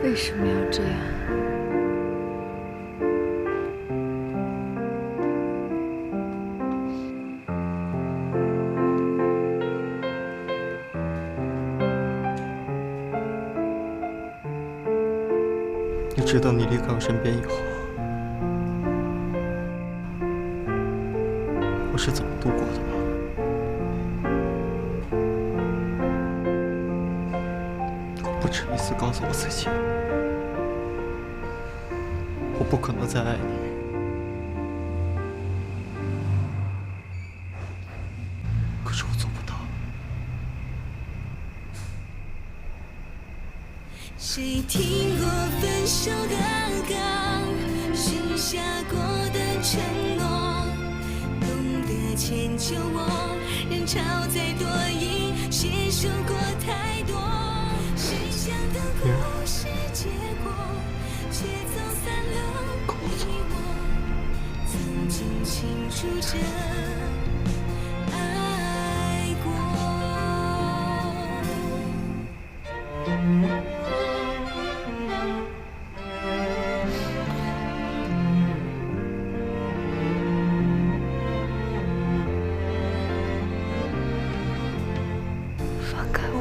为什么要这样？你知道你离开我身边以后，我是怎么度过的吗？我不止一次告诉我自己，我不可能再爱你。可是我做不到。谁听过分手的歌，许下过的承诺，懂得迁就我，人潮再多疑，携手过太多，谁想的故事结果，却走散了你我，曾经清楚着爱过。放开我！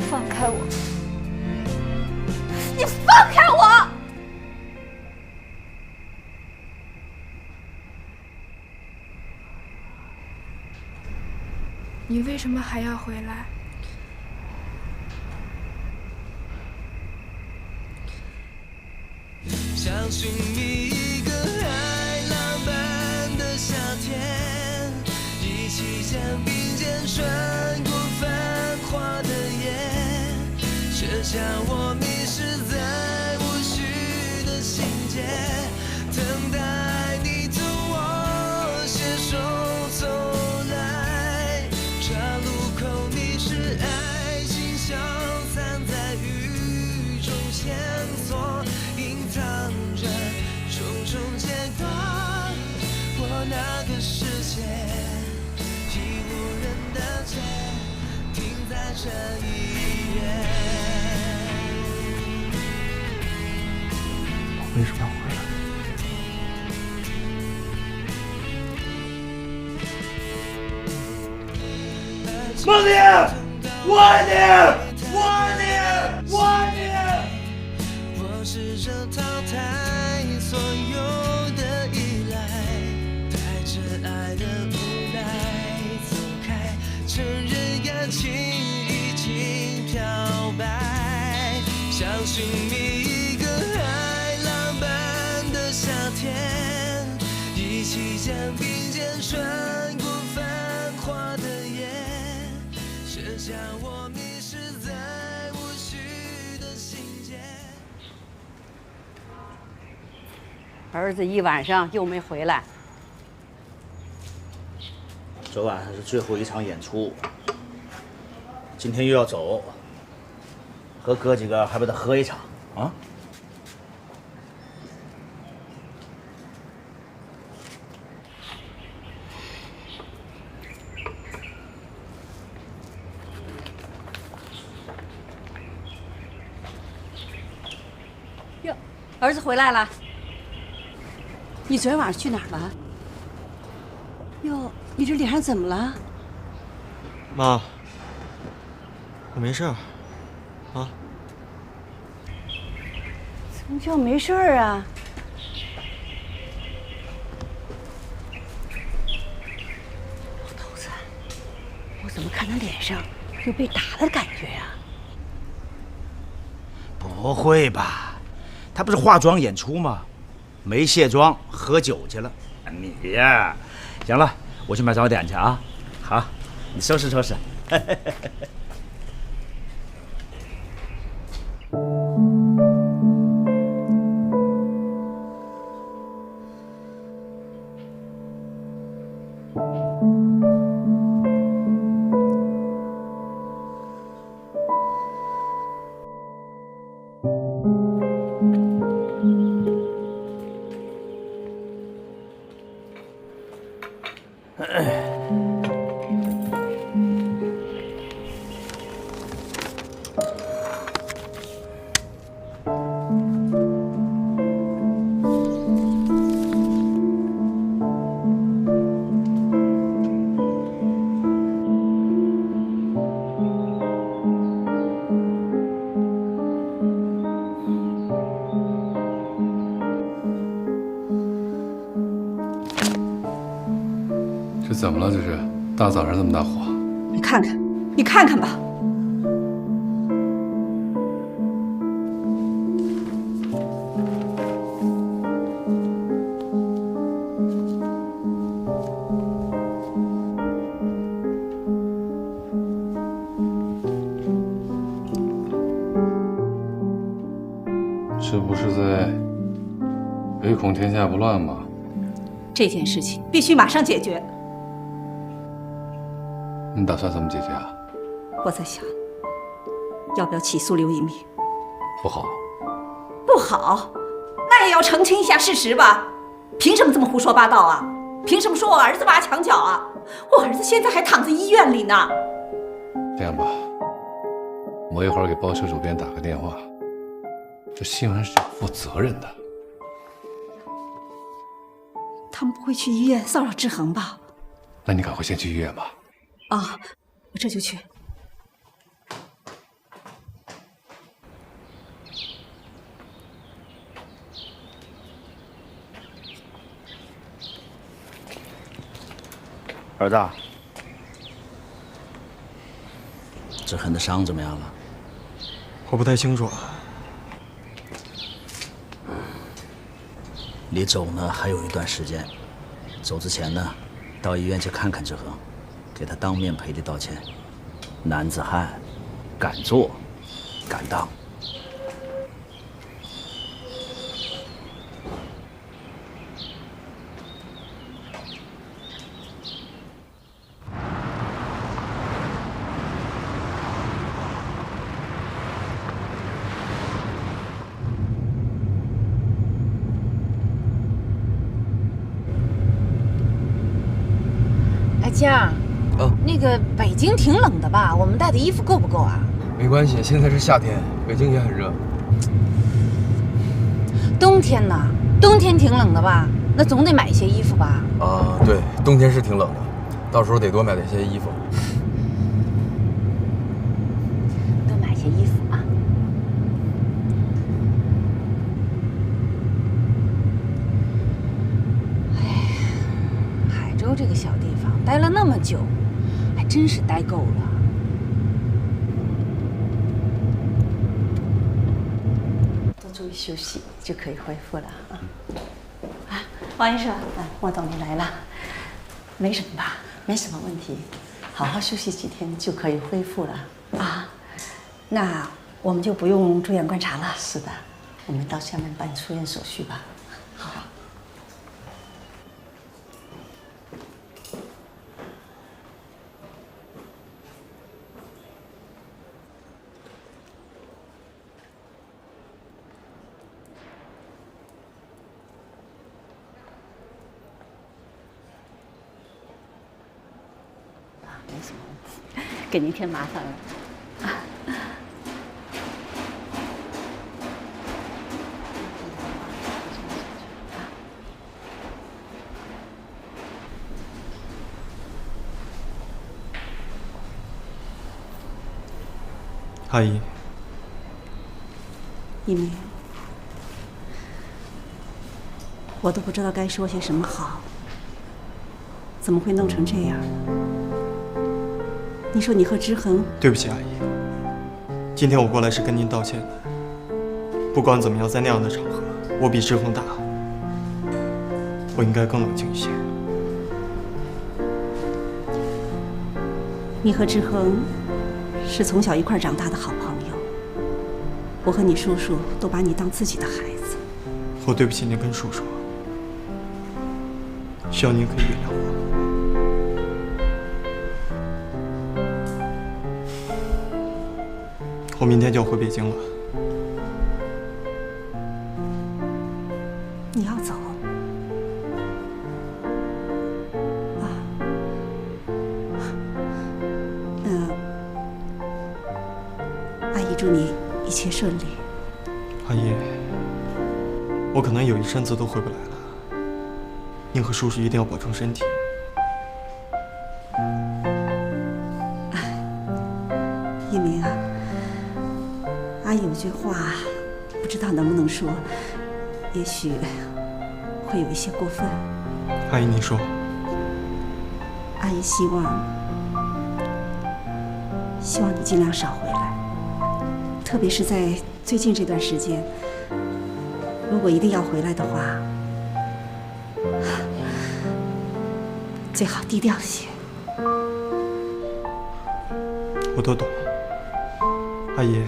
放开我！你放开我！你为什么还要回来？想寻觅一个海浪般的夏天，一起肩并肩穿过繁华的夜，剩下我迷失在无序的情节，等待你同我携手走来，岔路口你是爱情消散在雨中线索，隐藏着种种牵挂，我那个世界已无人的街，停在这一页。我为什么要回来？梦里，我爱你，我爱你，我爱你。我试着淘汰所有的依赖，带着爱的无奈走开，承认感情已经漂白，想寻觅一个海浪般的夏天，一起肩并肩穿过繁华的夜，剩下我迷失在无序的情节。儿子一晚上又没回来，昨晚是最后一场演出，今天又要走，和哥几个还不得喝一场啊？哟，儿子回来了。你昨天晚上去哪儿了？哟，你这脸上怎么了？妈，我没事儿，啊。怎么叫没事儿啊？老头子，我怎么看他脸上有被打的感觉呀？不会吧？他不是化妆演出吗？没卸妆，喝酒去了。你呀，行了，我去买早点去啊。好，你收拾收拾。这怎么了？这是大早上这么大火？你看看，你看看吧。这不是在唯恐天下不乱吗？这件事情必须马上解决。你打算怎么解决啊？我在想，要不要起诉刘一鸣？不好，不好，那也要澄清一下事实吧。凭什么这么胡说八道啊？凭什么说我儿子挖墙脚啊？我儿子现在还躺在医院里呢。这样吧，我一会儿给报社主编打个电话。这新闻是要负责任的。他们不会去医院骚扰志恒吧？那你赶快先去医院吧。啊，我这就去。儿子，志恒的伤怎么样了？我不太清楚。离走呢还有一段时间，走之前呢，到医院去看看志恒，给他当面赔礼道歉。男子汉，敢做，敢当。江，那个北京挺冷的吧？我们带的衣服够不够啊？没关系，现在是夏天，北京也很热。冬天呢？冬天挺冷的吧？那总得买一些衣服吧？啊，对，冬天是挺冷的，到时候得多买点些衣服。多买些衣服啊！哎，海州这个小地方待了那么久，还真是待够了。多注意休息，就可以恢复了啊！啊，王医生，莫总你来了，没什么吧？没什么问题，好好休息几天就可以恢复了啊。那我们就不用住院观察了。是的，我们到厦门办出院手续吧。好。没什么问题，给您添麻烦了。阿姨，一鸣，我都不知道该说些什么好，怎么会弄成这样？你说你和之恒……对不起，阿姨，今天我过来是跟您道歉的。不管怎么样，在那样的场合，我比之恒大，我应该更冷静一些。你和之恒是从小一块长大的好朋友，我和你叔叔都把你当自己的孩子。我对不起您跟叔叔，希望您可以原谅我。我明天就要回北京了。你要走？啊？阿姨，姨祝你一切顺利。阿姨，我可能有一阵子都回不来了，您和叔叔一定要保重身体。一鸣啊，阿姨有句话，不知道能不能说，也许会有一些过分。阿姨，您说。阿姨希望你尽量少回来，特别是在最近这段时间，如果一定要回来的话，最好低调些。我都懂。阿姨，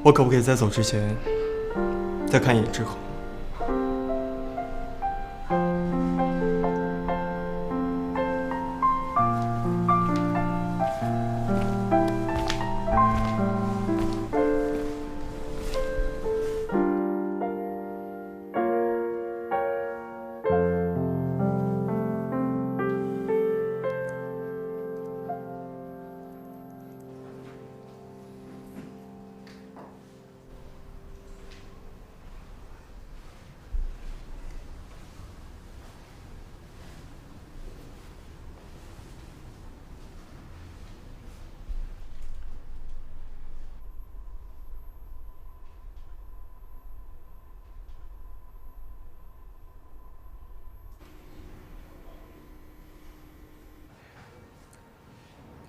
我可不可以在走之前再看一眼志恒？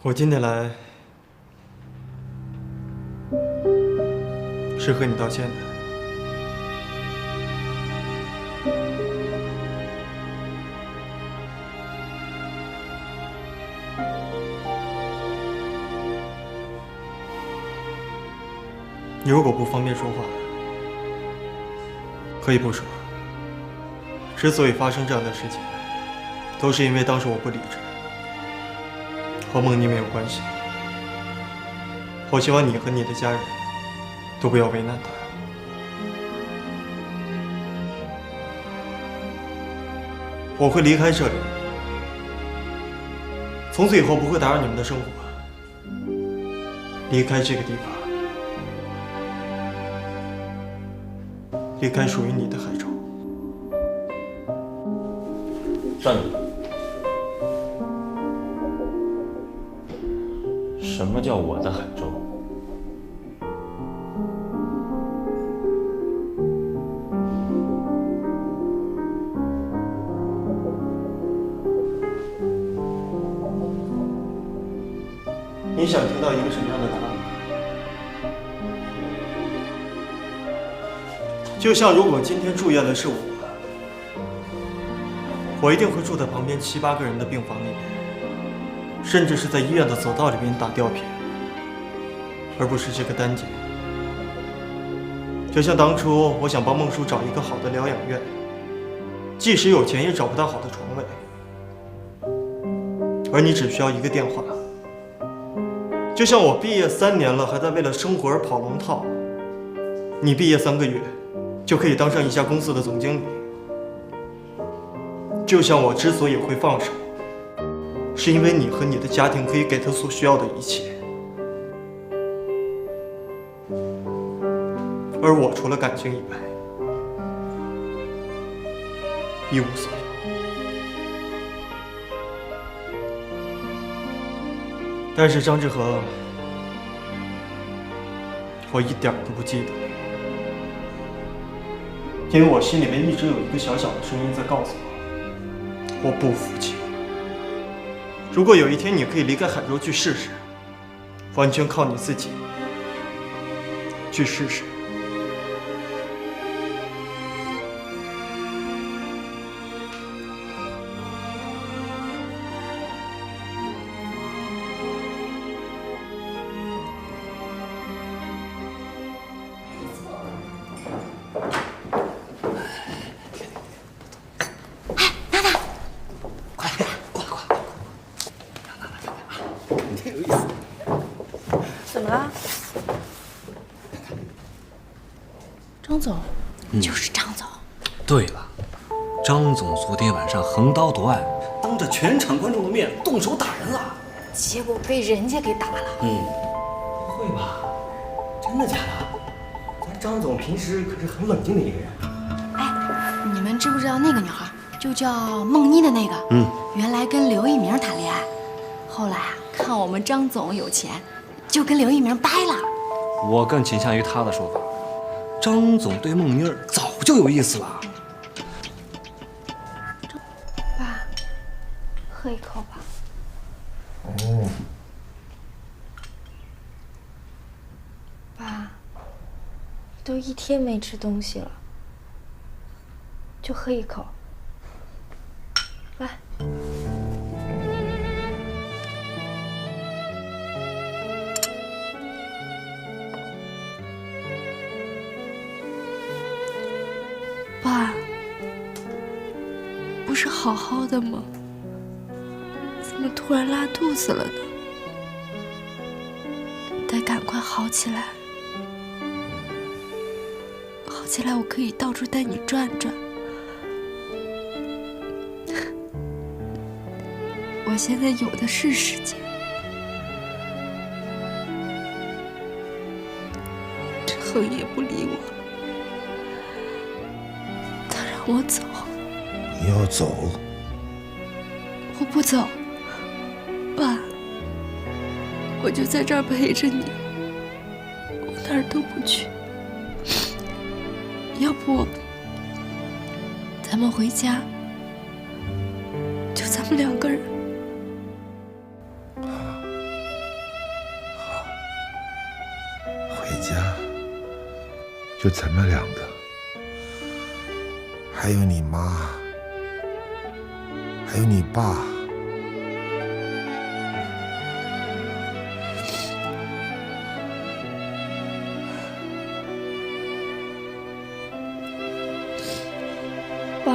我今天来是和你道歉的。你如果不方便说话，可以不说。之所以发生这样的事情，都是因为当时我不理智。和梦妮没有关系。我希望你和你的家人都不要为难他。我会离开这里，从此以后不会打扰你们的生活。离开这个地方，离开属于你的海州。站住！什么叫我的海州？你想听到一个什么样的答案？就像如果今天住院的是我一定会住在旁边7、8个人的病房里面，甚至是在医院的走道里面打吊瓶，而不是这个单间。就像当初我想帮孟叔找一个好的疗养院，即使有钱也找不到好的床位，而你只需要一个电话。就像我毕业3年了，还在为了生活而跑龙套，你毕业3个月就可以当上一家公司的总经理。就像我之所以会放手，是因为你和你的家庭可以给他所需要的一切，而我除了感情以外，一无所有。但是张志和，我一点都不记得，因为我心里面一直有一个小小的声音在告诉我，我不服气。如果有一天你可以离开海州去试试，完全靠你自己去试试。怎么了？张总，就是张总。对了，张总昨天晚上横刀夺爱，当着全场观众的面动手打人了，结果被人家给打了。不会吧？真的假的？咱张总平时可是很冷静的一个人。哎，你们知不知道那个女孩，就叫梦妮的那个？原来跟刘一鸣谈恋爱，后来啊，看我们张总有钱，就跟刘一鸣掰了。我更倾向于他的说法，张总对梦妮儿早就有意思了。爸，喝一口吧。哦。爸，都1天没吃东西了，就喝一口。来。爸，不是好好的吗？怎么突然拉肚子了呢？得赶快好起来，好起来我可以到处带你转转。我现在有的是时间。志恒也不理我了。我走，你要走？我不走，爸，我就在这儿陪着你，我哪儿都不去。要不，咱们回家，就咱们2个人。好，回家，就咱们2个。还有你妈，还有你爸。爸，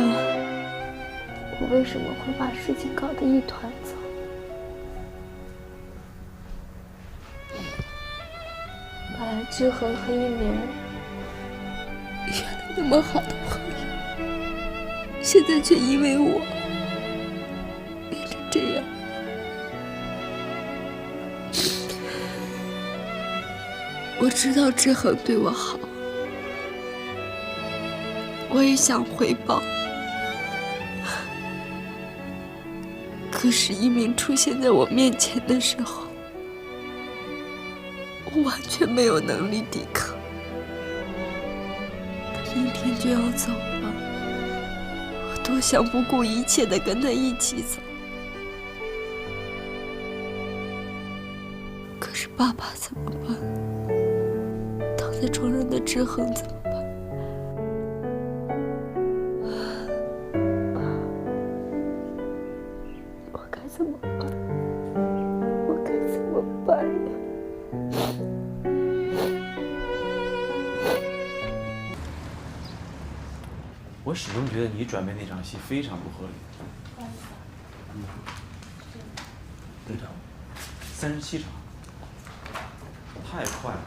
我为什么会把事情搞得一团糟？本来志恒和一鸣原来那么好的朋友。现在却因为我变成这样，我知道志恒对我好，我也想回报，可是一鸣出现在我面前的时候，我完全没有能力抵抗。他明天就要走了。多想不顾一切的跟他一起走，可是爸爸怎么办？躺在床上的志恒怎么办？我该怎么办？我该怎么办呀？我始终觉得你转变那场戏非常不合理。多场？37场，太快了。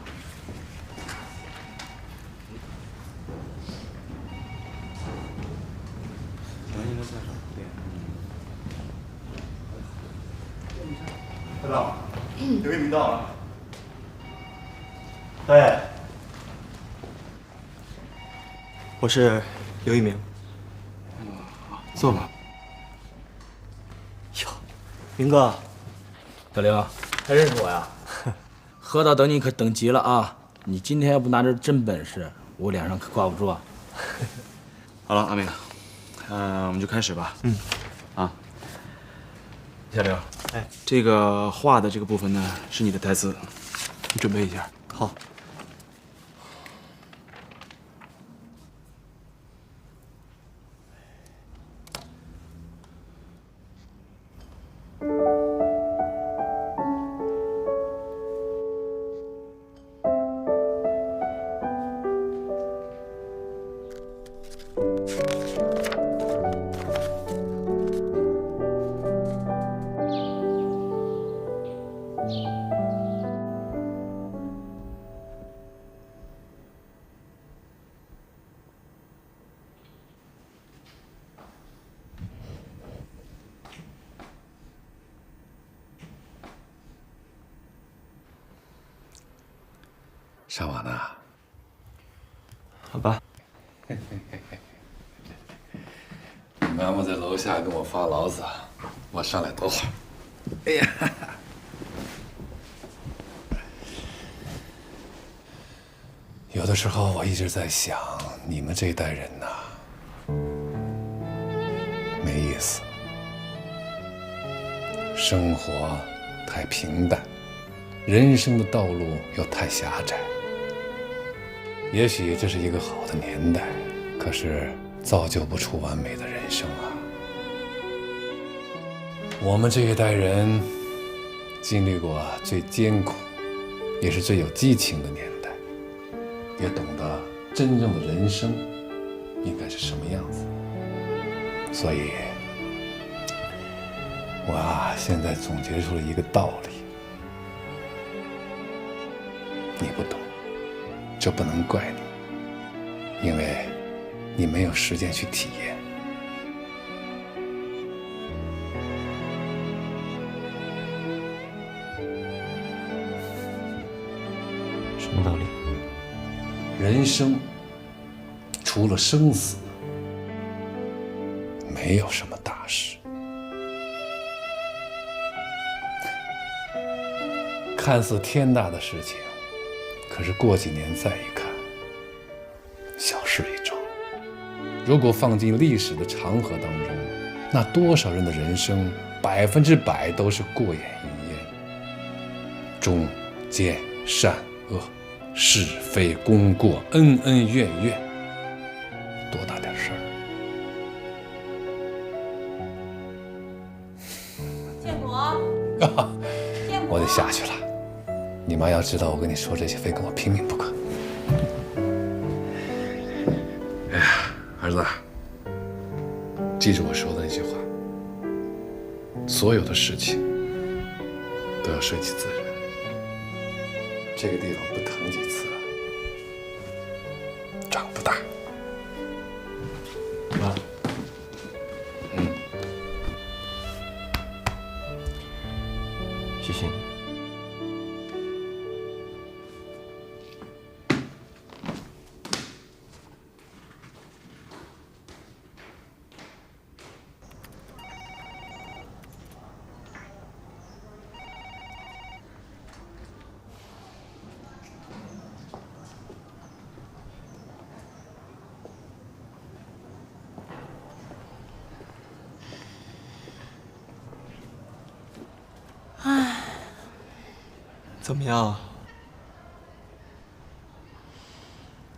能应该算少对。班长，刘一鸣到了。导演，我是刘一鸣。坐吧。哟，明哥，小刘，还认识我呀？喝到等你可等急了啊！你今天要不拿点真本事，我脸上可挂不住啊。好了，阿明，我们就开始吧。啊，小刘，哎，这个画的这个部分呢是你的台词，你准备一下。好。上网呢？好吧。妈妈在楼下跟我发牢骚，我上来多会儿。哎呀，有的时候我一直在想，你们这一代人呐，没意思，生活太平淡，人生的道路又太狭窄。也许这是一个好的年代，可是造就不出完美的人生啊。我们这一代人经历过最艰苦，也是最有激情的年代，也懂得真正的人生应该是什么样子。所以，我现在总结出了一个道理：你不懂，这不能怪你，因为你没有时间去体验。什么道理？人生除了生死，没有什么大事。看似天大的事情，可是过几年再一看，小事一桩。如果放进历史的长河当中，那多少人的人生100%都是过眼云烟。忠奸善恶，是非功过，恩恩怨怨，多大点事儿？建国，我得下去了。你妈要知道我跟你说这些，非跟我拼命不可。哎呀，儿子，记住我说的那句话：所有的事情都要顺其自然。这个地方不疼几次，长不大。妈，谢谢你。怎么样？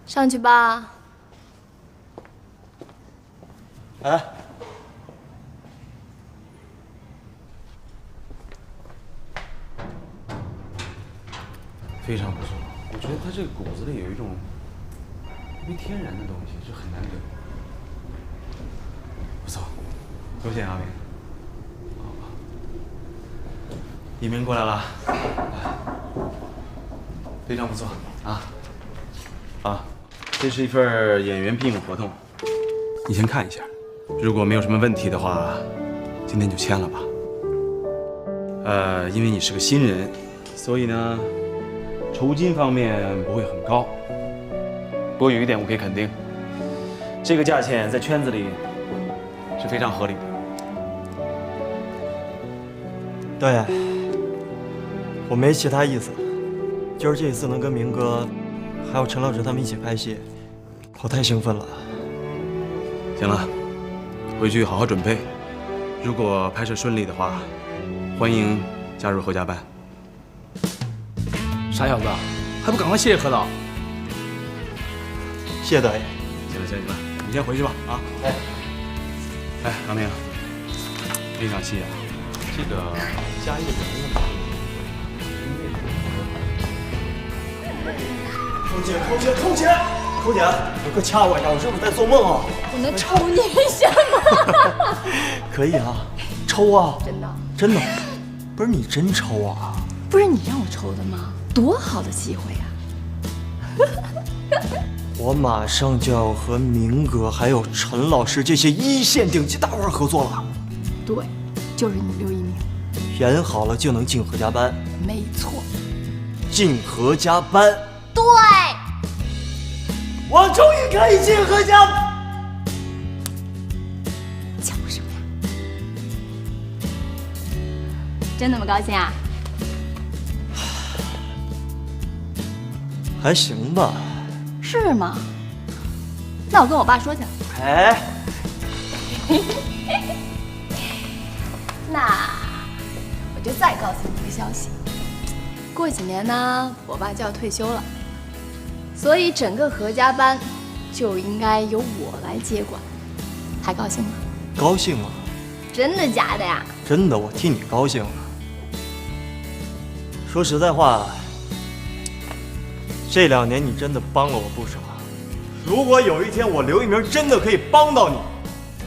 上去吧。哎，非常不错。我觉得他这个骨子里有一种特别天然的东西，这很难得。不错，多谢阿明。一鸣过来了，非常不错啊！这是一份演员聘用合同，你先看一下，如果没有什么问题的话，今天就签了吧。因为你是个新人，所以呢，酬金方面不会很高。不过有一点我可以肯定，这个价钱在圈子里是非常合理的。对。我没其他意思，就是这一次能跟明哥，还有陈老师他们一起拍戏，我太兴奋了。行了，回去好好准备。如果拍摄顺利的话，欢迎加入何家班。傻小子，还不赶快谢谢何导？谢谢导演。行了，你先回去吧啊。哎，阿明，这场戏啊，这个加一个人物。空姐，你快掐我一下，我是不是在做梦啊？我能抽你一下吗？可以啊，抽啊！真的，不是你真抽啊？不是你让我抽的吗？多好的机会啊！我马上就要和明哥还有陈老师这些一线顶级大腕合作了。对，就是你刘一鸣。演好了就能进何家班。没错。进何家班。对，我终于可以进何家。叫什么呀？真那么高兴啊？还行吧。是吗？那我跟我爸说去。哎，那我就再告诉你一个消息，过几年呢，我爸就要退休了，所以整个何家班就应该由我来接管，还高兴吗？高兴啊！真的假的呀？真的，我替你高兴了。说实在话，这2年你真的帮了我不少。如果有一天我刘一鸣真的可以帮到你，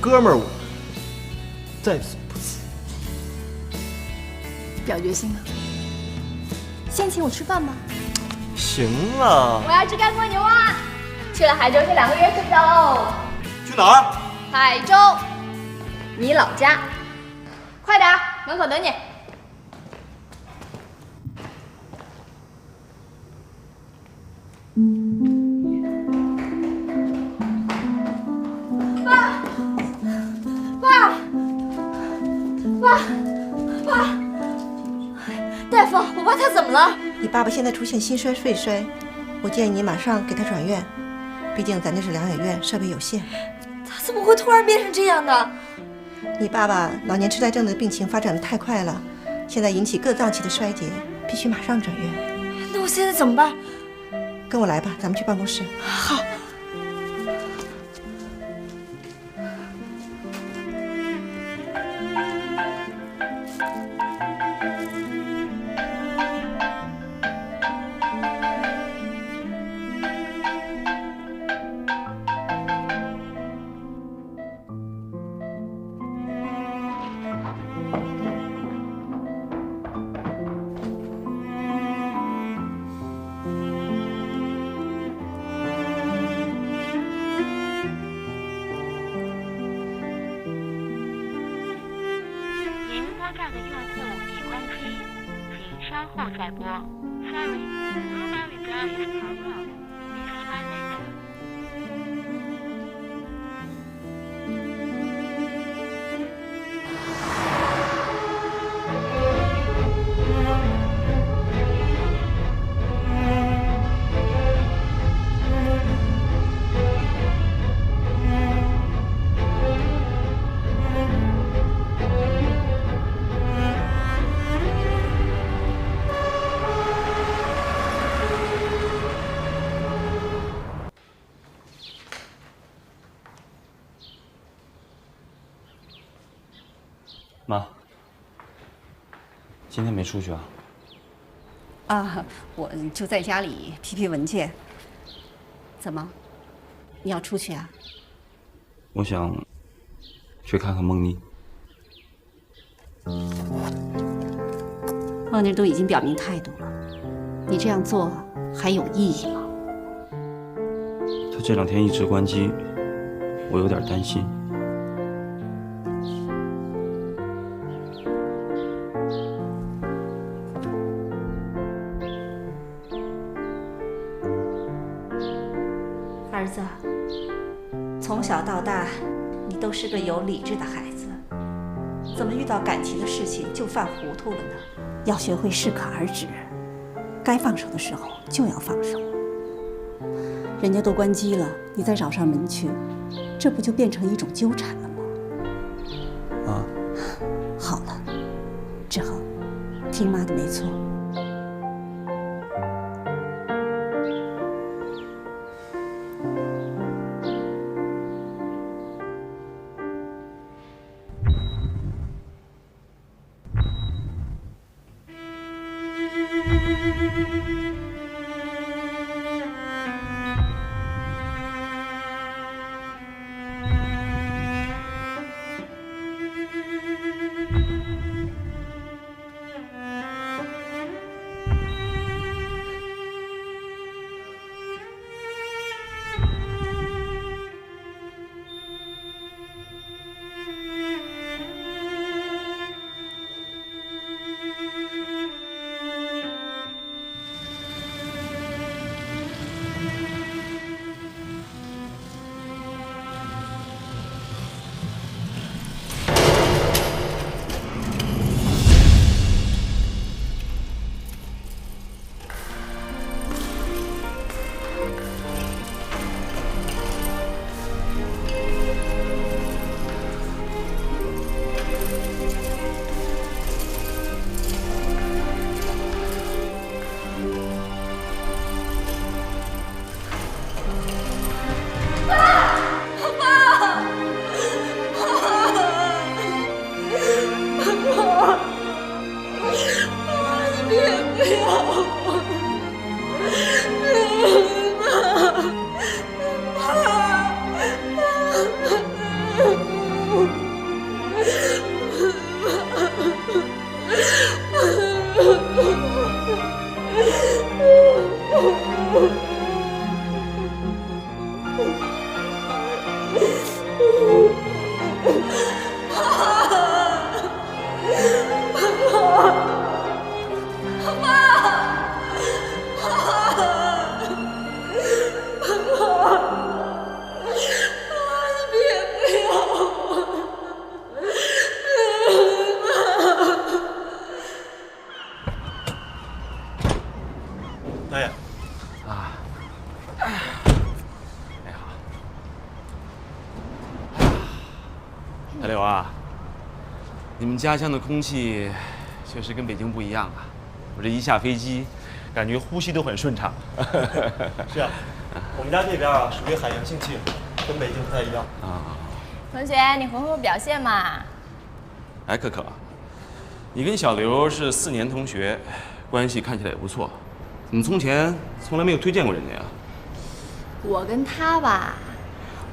哥们儿，我在所不辞。表决心啊！先请我吃饭吧。行啊。我要吃干锅牛蛙。去了海州这2个月睡不着喽。去哪儿？海州，你老家。快点，门口等你。爸，大夫，我爸他怎么了？你爸爸现在出现心衰肺衰，我建议你马上给他转院，毕竟咱这是疗养院，设备有限。他怎么会突然变成这样的？你爸爸老年痴呆症的病情发展的太快了，现在引起各脏器的衰竭，必须马上转院。那我现在怎么办？跟我来吧，咱们去办公室。好。再拨。Sorry, mobile dial is hung up. Please try later. 妈，今天没出去啊？啊，我就在家里批批文件。怎么，你要出去啊？我想去看看孟妮。孟妮都已经表明态度了，你这样做还有意义吗？她这2天一直关机，我有点担心。儿子，从小到大，你都是个有理智的孩子，怎么遇到感情的事情就犯糊涂了呢？要学会适可而止，该放手的时候就要放手。人家都关机了，你再找上门去，这不就变成一种纠缠了吗？啊，好了，志恒，听妈的没错。哎好。大刘啊，你们家乡的空气确实跟北京不一样啊！我这一下飞机，感觉呼吸都很顺畅。是啊，我们家这边啊属于海洋性气候，跟北京不太一样啊。同学，你活活表现嘛！哎，可可，你跟小刘是4年同学，关系看起来也不错，怎么从前从来没有推荐过人家呀？我跟他吧，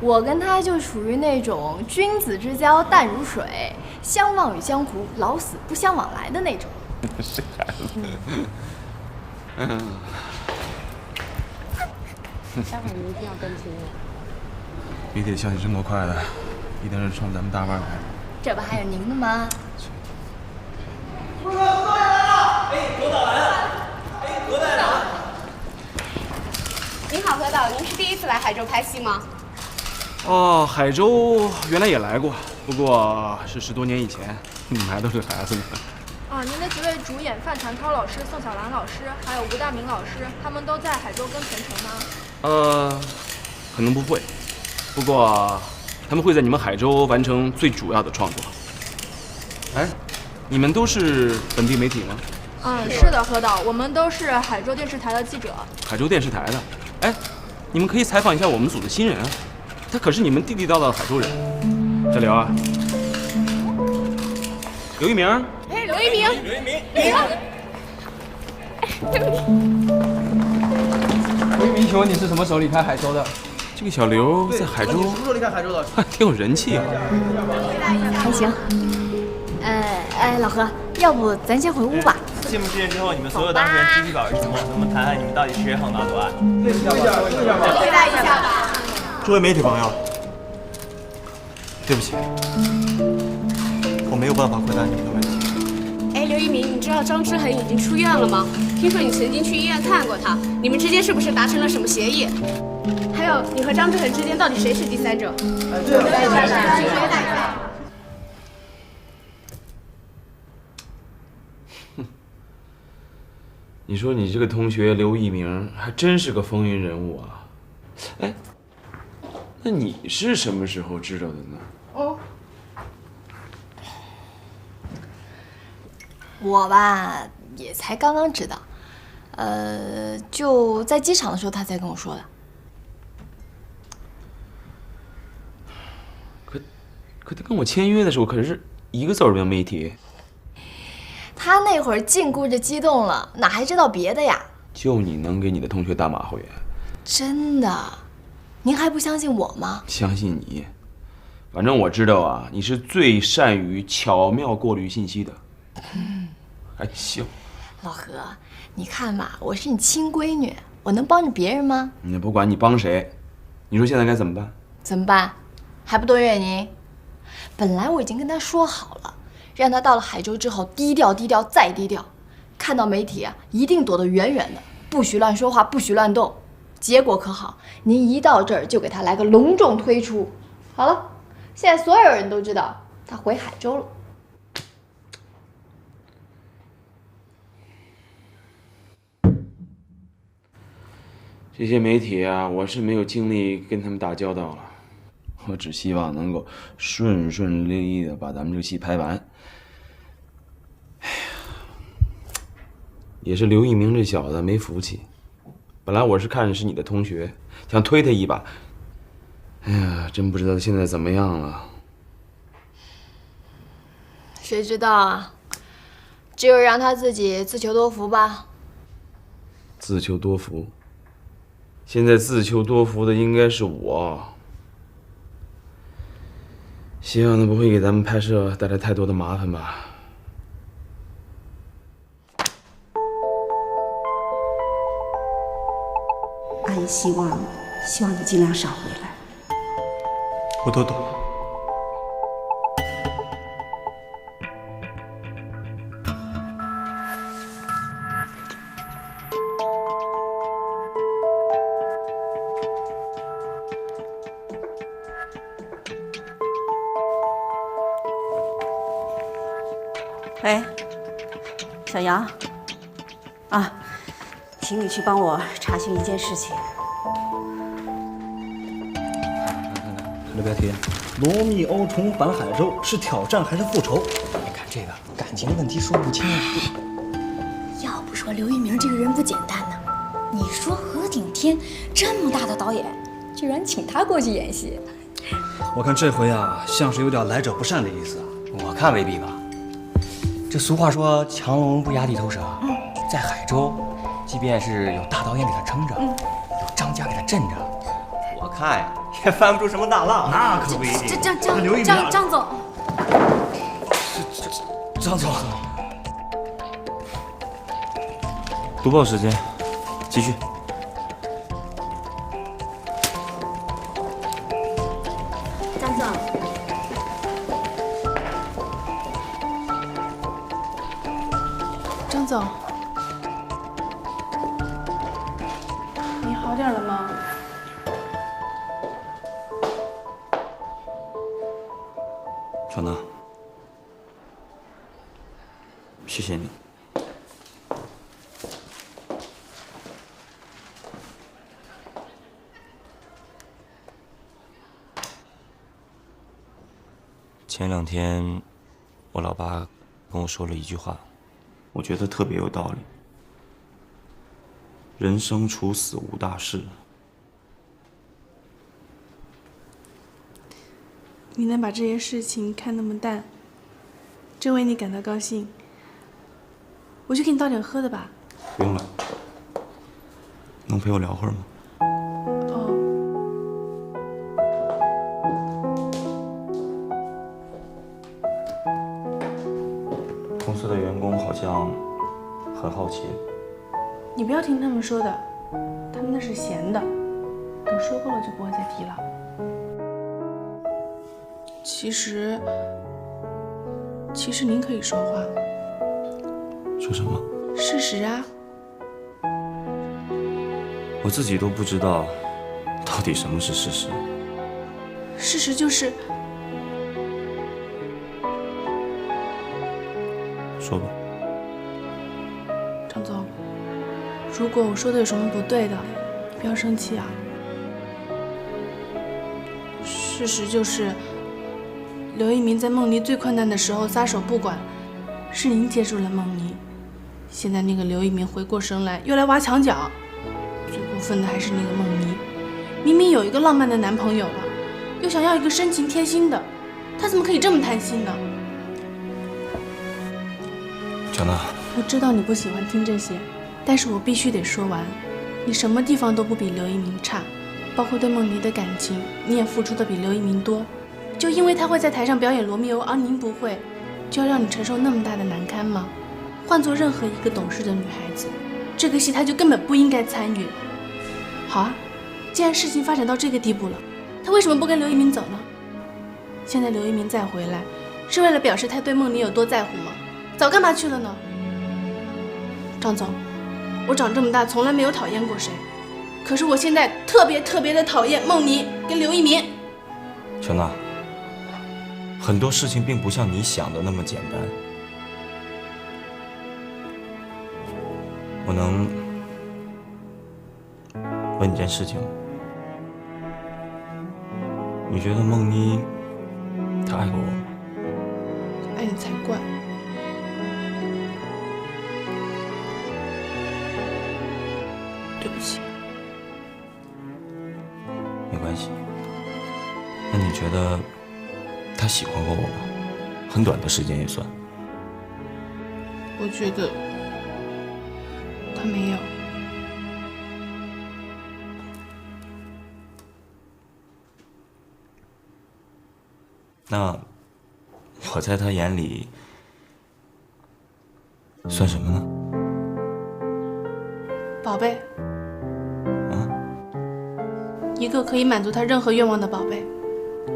我跟他就属于那种君子之交淡如水，相忘于江湖，老死不相往来的那种。是孩子。嗯。待会儿你一定要跟清我。媒体的消息这么快的，一定是冲咱们大腕来的。这不还有您的吗？不是，导演来了！哎，何导来了！哎，何导来了！您好，何导，您是第一次来海州拍戏吗？哦，海州原来也来过，不过是10多年以前，你们还都是孩子呢。啊，您的几位主演范传涛老师、宋小兰老师，还有吴大明老师，他们都在海州跟全程吗？可能不会，不过他们会在你们海州完成最主要的创作。哎，你们都是本地媒体吗？嗯，是的，何导，我们都是海州电视台的记者。海州电视台的，哎，你们可以采访一下我们组的新人啊，他可是你们地地道道的海州人。小刘啊，刘一鸣。哎，刘一鸣，刘一鸣，刘一鸣，请问你是什么时候离开海州的？这个小刘在海州，什么时候离开海州的？挺有人气啊。还行。老何，要不咱先回屋吧。谢幕之前之后，你们所有当事人具体表示什么？能不能谈谈你们到底谁横哪段？回答一下吧。诸位媒体朋友，对不起，我没有办法回答你们的问题。哎，刘一鸣，你知道张之恒已经出院了吗？听说你曾经去医院看过他，你们之间是不是达成了什么协议？还有，你和张之恒之间到底谁是第三者？你说你这个同学刘一鸣还真是个风云人物啊！哎，那你是什么时候知道的呢？我吧，也才刚刚知道，就在机场的时候他才跟我说的。可他跟我签约的时候可是一个字儿都没提。他那会儿禁锢着激动了，哪还知道别的呀？就你能给你的同学大马虎眼？真的，您还不相信我吗？相信你，反正我知道啊，你是最善于巧妙过滤信息的。还行。老何，你看嘛，我是你亲闺女，我能帮着别人吗？你不管你帮谁，你说现在该怎么办？怎么办？还不多怨您？本来我已经跟他说好了，让他到了海州之后低调低调再低调，看到媒体啊一定躲得远远的，不许乱说话，不许乱动。结果可好，您一到这儿就给他来个隆重推出。好了，现在所有人都知道他回海州了。这些媒体啊，我是没有精力跟他们打交道了。我只希望能够顺顺利利的把咱们这个戏拍完。哎呀，也是刘一鸣这小子没福气。本来我是看是你的同学，想推他一把。哎呀，真不知道他现在怎么样了。谁知道啊？只有让他自己自求多福吧。自求多福。现在自求多福的应该是我。希望他不会给咱们拍摄带来太多的麻烦吧。阿姨希望你尽量少回来。我都懂。喂，小杨，啊，请你去帮我查询一件事情。看这标题，罗密欧重返海州是挑战还是复仇？你看这个感情问题说不清。要不说刘一鸣这个人不简单呢，你说何景天这么大的导演，居然请他过去演戏。我看这回啊，像是有点来者不善的意思啊。我看未必吧。这俗话说强龙不压地头蛇，在海州，即便是有大导演给他撑着，有张家给他镇着，我看呀也翻不出什么大浪。那可不一定。张总，张总，读报时间，继续。张总，张总，你好点了吗？川娜，谢谢你。前2天，我老爸跟我说了一句话，我觉得特别有道理。人生处死无大事。你能把这些事情看那么淡，真为你感到高兴。我去给你倒点喝的吧。不用了，能陪我聊会儿吗？公司的员工好像很好奇。你不要听他们说的，他们那是闲的，等说过了就不会再提了。其实您可以说话。说什么？事实啊。我自己都不知道，到底什么是事实。事实就是，说吧。张总，如果我说的有什么不对的，不要生气啊。事实就是，刘一鸣在梦妮最困难的时候撒手不管，是您接住了梦妮。现在那个刘一鸣回过神来，又来挖墙脚。最过分的还是那个梦妮，明明有一个浪漫的男朋友了，又想要一个深情贴心的，他怎么可以这么贪心呢？乔娜，我知道你不喜欢听这些，但是我必须得说完。你什么地方都不比刘一鸣差，包括对梦妮的感情，你也付出的比刘一鸣多。就因为他会在台上表演罗密欧，而您不会，就要让你承受那么大的难堪吗？换做任何一个懂事的女孩子，这个戏她就根本不应该参与。好啊，既然事情发展到这个地步了，他为什么不跟刘一鸣走呢？现在刘一鸣再回来，是为了表示他对梦妮有多在乎吗？早干嘛去了呢？张总，我长这么大从来没有讨厌过谁，可是我现在特别的讨厌梦妮跟刘一鸣。乔娜，很多事情并不像你想的那么简单。我能问你件事情吗？你觉得梦妮她爱过我吗？爱你才怪。对不起。没关系。那你觉得她喜欢过我吗？很短的时间也算。我觉得他没有。那我在他眼里算什么呢？宝贝。一个可以满足他任何愿望的宝贝。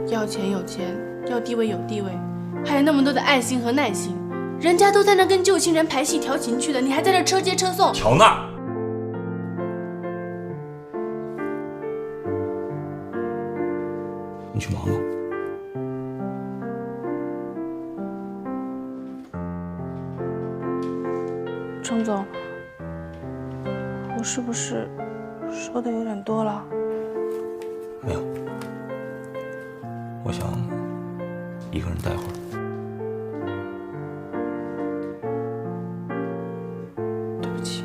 要钱有钱，要地位有地位，还有那么多的爱心和耐心。人家都在那跟旧情人排戏调情去了，你还在这车接车送。乔娜，你去忙吧。程总，我是不是说的有点多了。没有，我想一个人待会儿。对不起。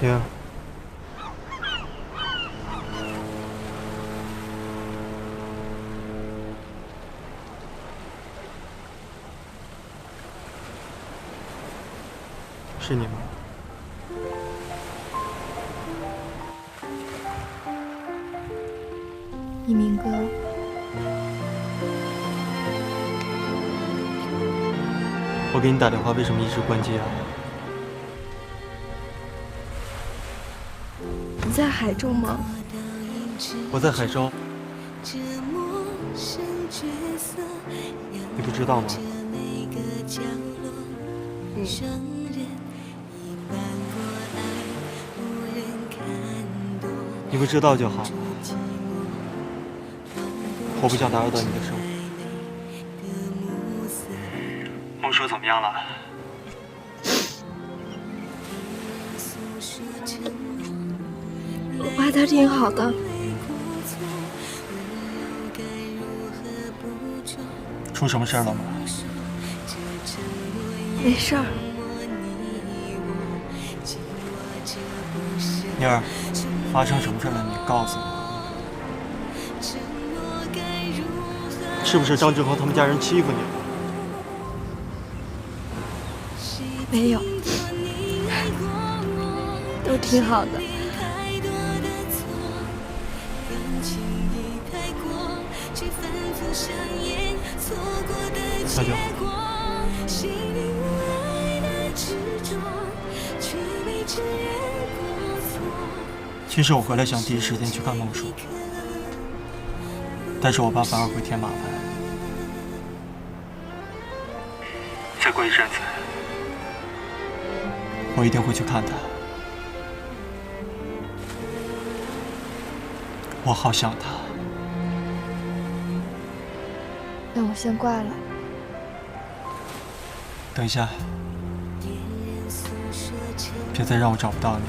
婷儿，是你吗？一鸣哥，我给你打电话，为什么一直关机啊？你在海州吗？我在海州。你不知道吗？你不知道就好，我不想打扰到你的生活。红叔怎么样了？我爸他挺好的，出什么事了吗？没事儿。妮儿，发生什么事了？你告诉我。是不是张志恒他们家人欺负你了？没有，都挺好的。那就好。其实我回来想第一时间去看孟叔，但是我爸反而会添麻烦。再过一阵子，我一定会去看他。我好想他。那我先挂了。等一下，别再让我找不到你。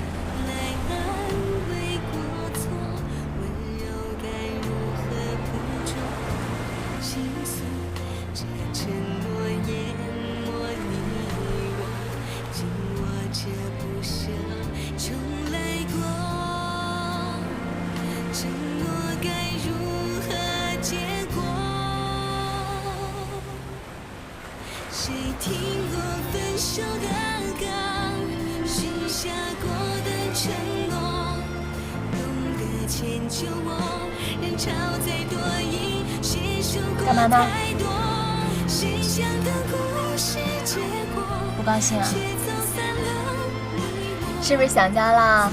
谁听过分手的歌，许下过的承诺，懂得迁就我，人潮再多已写首过太多，谁想的故事结果，不高兴啊？却走散是不是想家啦？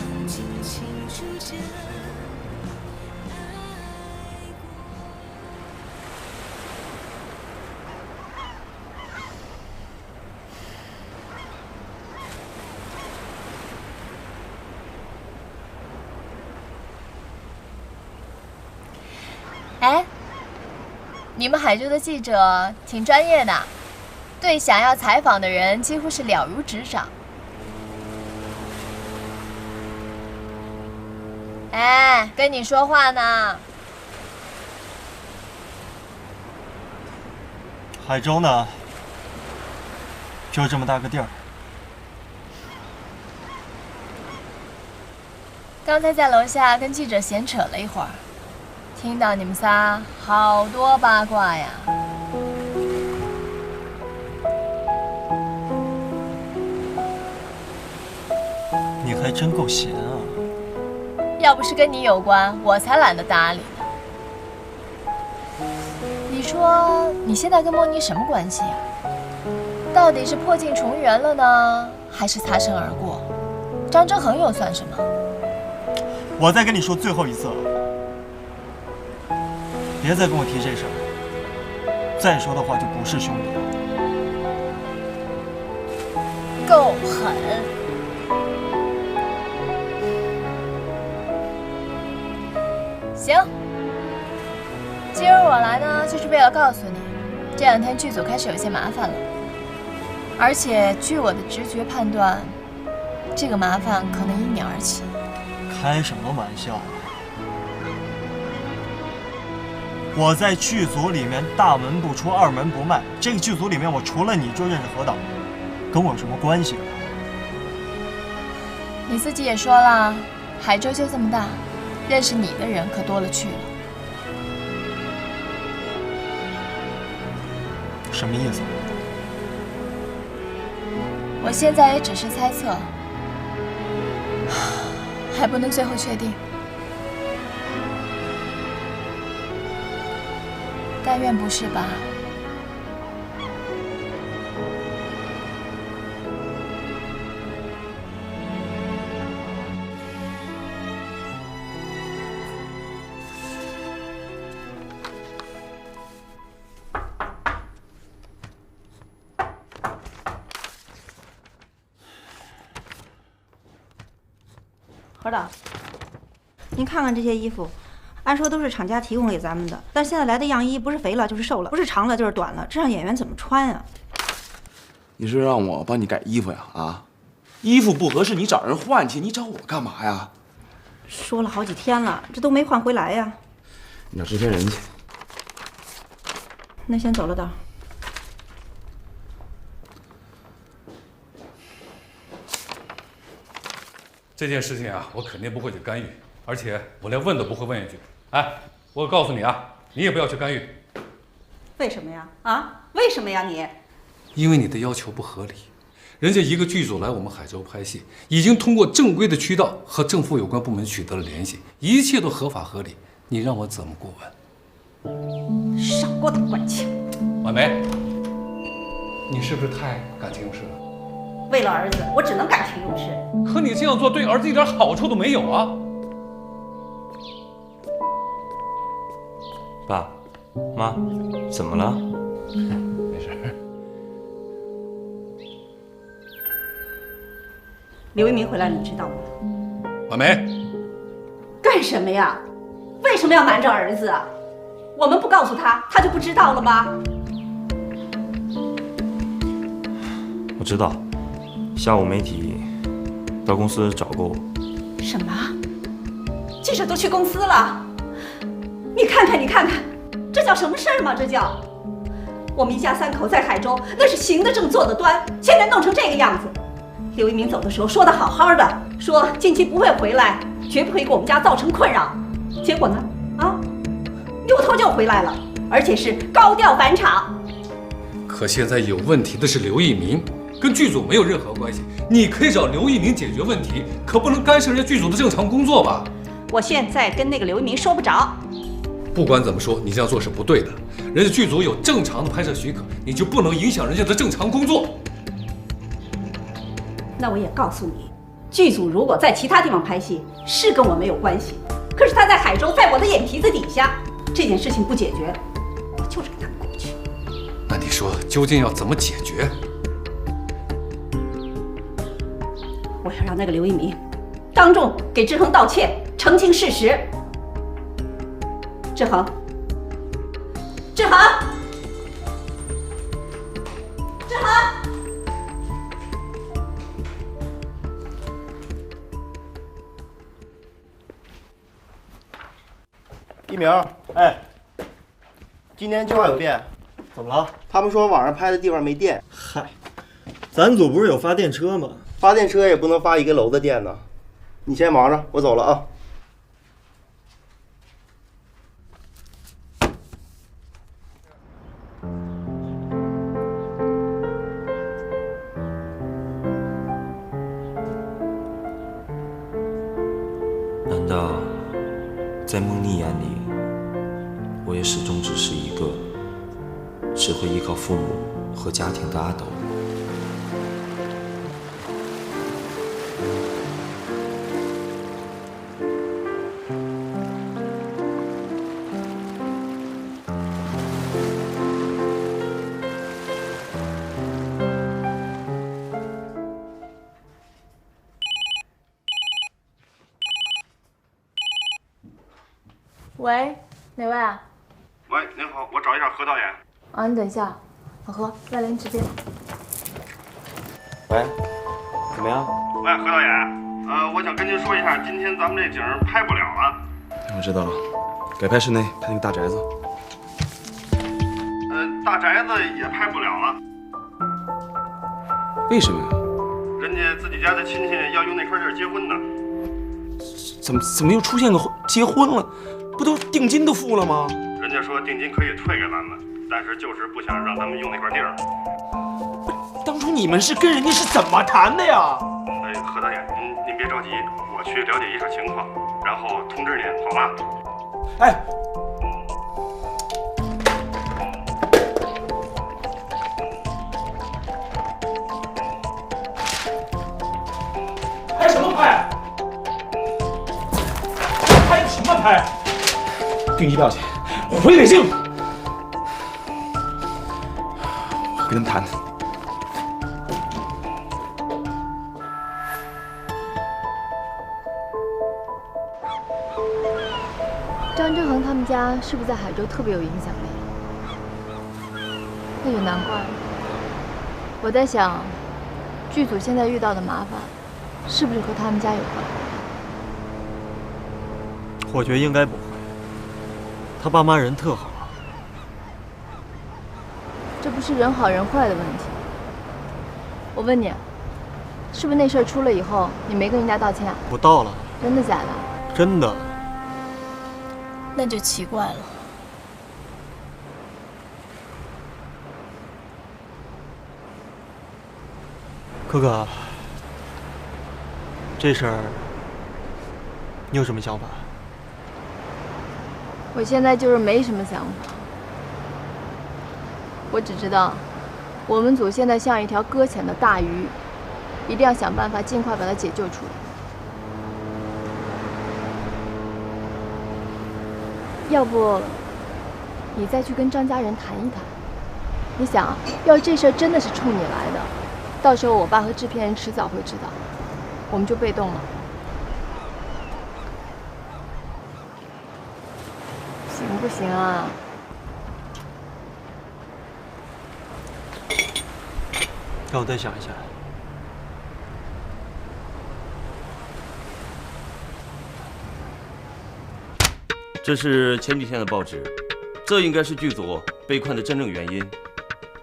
哎，你们海州的记者挺专业的，对想要采访的人几乎是了如指掌。哎，跟你说话呢。海州呢，就这么大个地儿。刚才在楼下跟记者闲扯了一会儿，听到你们仨好多八卦呀。你还真够闲啊！要不是跟你有关，我才懒得搭理呢。你说你现在跟莫妮什么关系呀？到底是破镜重圆了呢，还是擦身而过？张真恒又算什么？我再跟你说最后一次了，别再跟我提这事儿，再说的话就不是兄弟了。够狠！行，今儿我来呢，就是为了告诉你，这2天剧组开始有些麻烦了，而且据我的直觉判断，这个麻烦可能因你而起。开什么玩笑啊！我在剧组里面大门不出二门不迈，这个剧组里面我除了你就认识何导，跟我有什么关系啊？你自己也说了，海州就这么大，认识你的人可多了去了。什么意思？我现在也只是猜测，还不能最后确定。但愿不是吧。何导，您看看这些衣服，按说都是厂家提供给咱们的，但现在来的样衣不是肥了就是瘦了，不是长了就是短了，这让演员怎么穿啊？你是让我帮你改衣服呀？啊，衣服不合适你找人换去，你找我干嘛呀？说了好几天了，这都没换回来呀。你找制片人去。那先走了，导。这件事情啊，我肯定不会去干预，而且我连问都不会问一句。哎，我告诉你啊，你也不要去干预。为什么呀？啊？为什么呀你？因为你的要求不合理。人家一个剧组来我们海州拍戏，已经通过正规的渠道和政府有关部门取得了联系，一切都合法合理。你让我怎么过问？少给我打官腔！婉梅，你是不是太感情用事了？为了儿子，我只能感情用事。可你这样做对儿子一点好处都没有啊！爸妈，怎么了？没事。刘一鸣回来了，你知道吗？婉梅，干什么呀？为什么要瞒着儿子啊？我们不告诉他，他就不知道了吗？我知道。下午媒体到公司找过我。什么？记者都去公司了？你看看，你看看，这叫什么事儿吗？这叫我们一家3口在海州，那是行得正坐得端，现在弄成这个样子。刘一鸣走的时候说的好好的，说近期不会回来，绝不会给我们家造成困扰。结果呢？啊，扭头就回来了，而且是高调返场。可现在有问题的是刘一鸣。跟剧组没有任何关系，你可以找刘一鸣解决问题，可不能干涉人家剧组的正常工作吧？我现在跟那个刘一鸣说不着。不管怎么说，你这样做是不对的。人家剧组有正常的拍摄许可，你就不能影响人家的正常工作。那我也告诉你，剧组如果在其他地方拍戏，是跟我没有关系。可是他在海州，在我的眼皮子底下，这件事情不解决，我就是跟他们过不去。那你说究竟要怎么解决？我要让那个刘一鸣当众给志恒道歉，澄清事实。志恒，志恒，志恒。一鸣，哎，今天计划有变，怎么了？他们说网上拍的地方没电。嗨，咱组不是有发电车吗？发电车也不能发一个楼的电呢。你先忙着，我走了啊。难道在孟妮眼里，我也始终只是一个只会依靠父母和家庭的阿斗？喂，哪位啊？喂，您好，我找一下何导演。啊，你等一下，老何，外联直编。喂，怎么样？喂，何导演，我想跟您说一下，今天咱们这景拍不了了。我知道了，改拍室内，拍那个大宅子。大宅子也拍不了了。为什么呀？人家自己家的亲戚要用那块地儿结婚呢。怎么又出现个结婚了？不都定金都付了吗？人家说定金可以退给咱们，但是就是不想让咱们用那块地儿。当初你们是跟人家是怎么谈的呀？何导演，您别着急，我去了解一下情况，然后通知您，好吗？哎，拍什么拍？拍什么拍？订机票去，回北京。我跟他们谈谈。张志恒他们家是不是在海州特别有影响力？那就难怪了。我在想，剧组现在遇到的麻烦，是不是和他们家有关？我觉得应该不会，他爸妈人特好。这不是人好人坏的问题。我问你，是不是那事儿出了以后，你没跟人家道歉？我道了。真的假的？真的。那就奇怪了。可可，这事儿你有什么想法？我现在就是没什么想法。我只知道，我们组现在像一条搁浅的大鱼，一定要想办法尽快把它解救出来。要不，你再去跟张家人谈一谈。你想啊，要这事儿真的是冲你来的，到时候我爸和制片人迟早会知道，我们就被动了。行不行啊？让我再想一想。这是前几天的报纸，这应该是剧组被困的真正原因。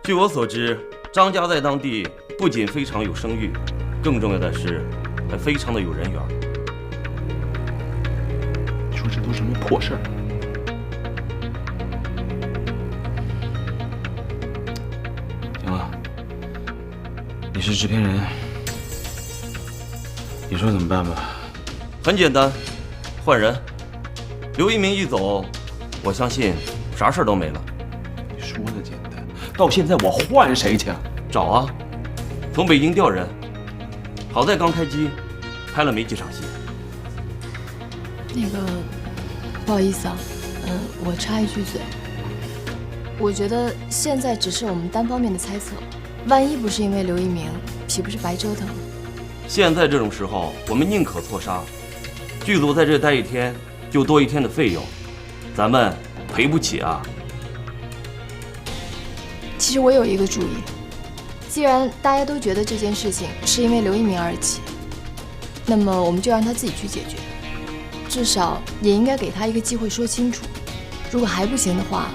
据我所知，张家在当地不仅非常有声誉，更重要的是，还非常的有人缘。你说这都什么破事儿？行了，你是制片人，你说怎么办吧？很简单，换人。刘一鸣一走，我相信啥事儿都没了。你说的简单，到现在我换谁去？找啊，从北京调人。好在刚开机，拍了没几场戏。那个，不好意思啊，我插一句嘴，我觉得现在只是我们单方面的猜测，万一不是因为刘一鸣，岂不是白折腾了？现在这种时候，我们宁可错杀，剧组在这待一天就多一天的费用，咱们赔不起啊。其实我有一个主意，既然大家都觉得这件事情是因为刘一鸣而起，那么我们就让他自己去解决，至少也应该给他一个机会说清楚。如果还不行的话，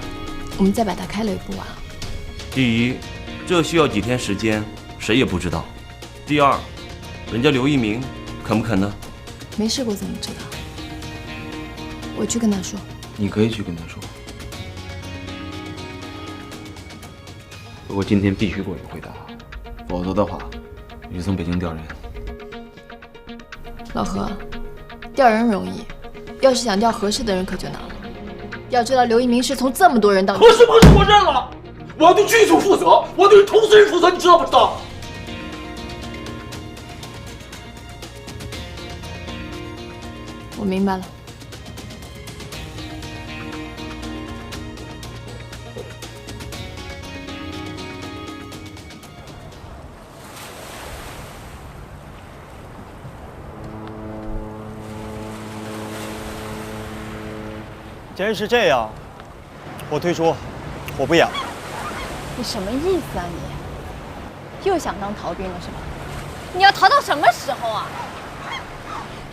我们再把他开了也不晚。第一，这需要几天时间，谁也不知道；第二，人家刘一鸣肯不肯呢？没试过怎么知道？我去跟他说。你可以去跟他说。不过今天必须给我一个回答，否则的话，我就从北京调人。老何，调人容易，要是想调合适的人可就难了。要知道刘一鸣是从这么多人当中，合适不合适我认了，我要对剧组负责，我要对投资人负责，你知道不知道？我明白了。既然是这样，我退出，我不演了。你什么意思啊你？又想当逃兵了是吧？你要逃到什么时候啊？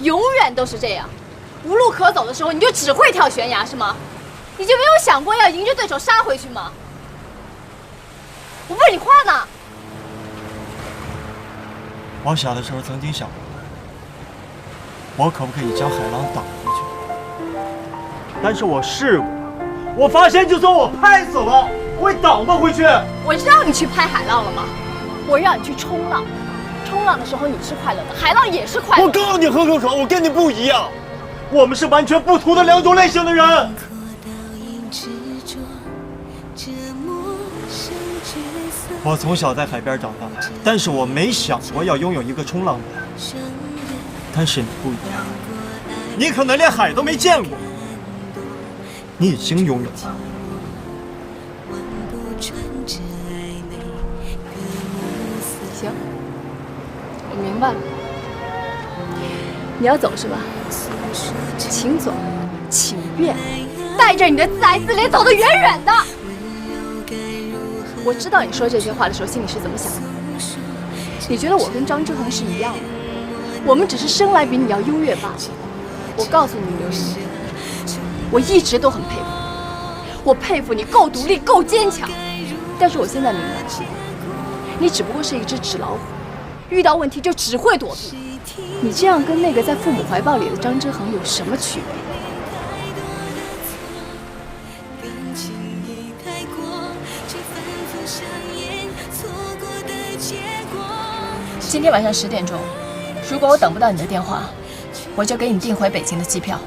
永远都是这样，无路可走的时候，你就只会跳悬崖是吗？你就没有想过要迎着对手杀回去吗？我问你话呢。我小的时候曾经想过，我可不可以将海浪挡回去？但是我试过，我发现就算我拍死了，我也挡不回去。我让你去拍海浪了吗？我让你去冲浪，冲浪的时候你是快乐的，海浪也是快乐的。我告诉你何可可，我跟你不一样，我们是完全不同的两种类型的人。我从小在海边长大，但是我没想过要拥有一个冲浪板。但是你不一样，你可能连海都没见过。你已经拥有了。行，我明白了。你要走是吧？请走，请便，带着你的自爱自怜走得远远的。我知道你说这些话的时候心里是怎么想的。你觉得我跟张之恒是一样的，我们只是生来比你要优越罢了。我告诉你，刘一鸣，我一直都很佩服你，我佩服你够独立、够坚强。但是我现在明白了，你只不过是一只纸老虎，遇到问题就只会躲避。你这样跟那个在父母怀抱里的张之恒有什么区别？今天晚上10点钟，如果我等不到你的电话，我就给你订回北京的机票。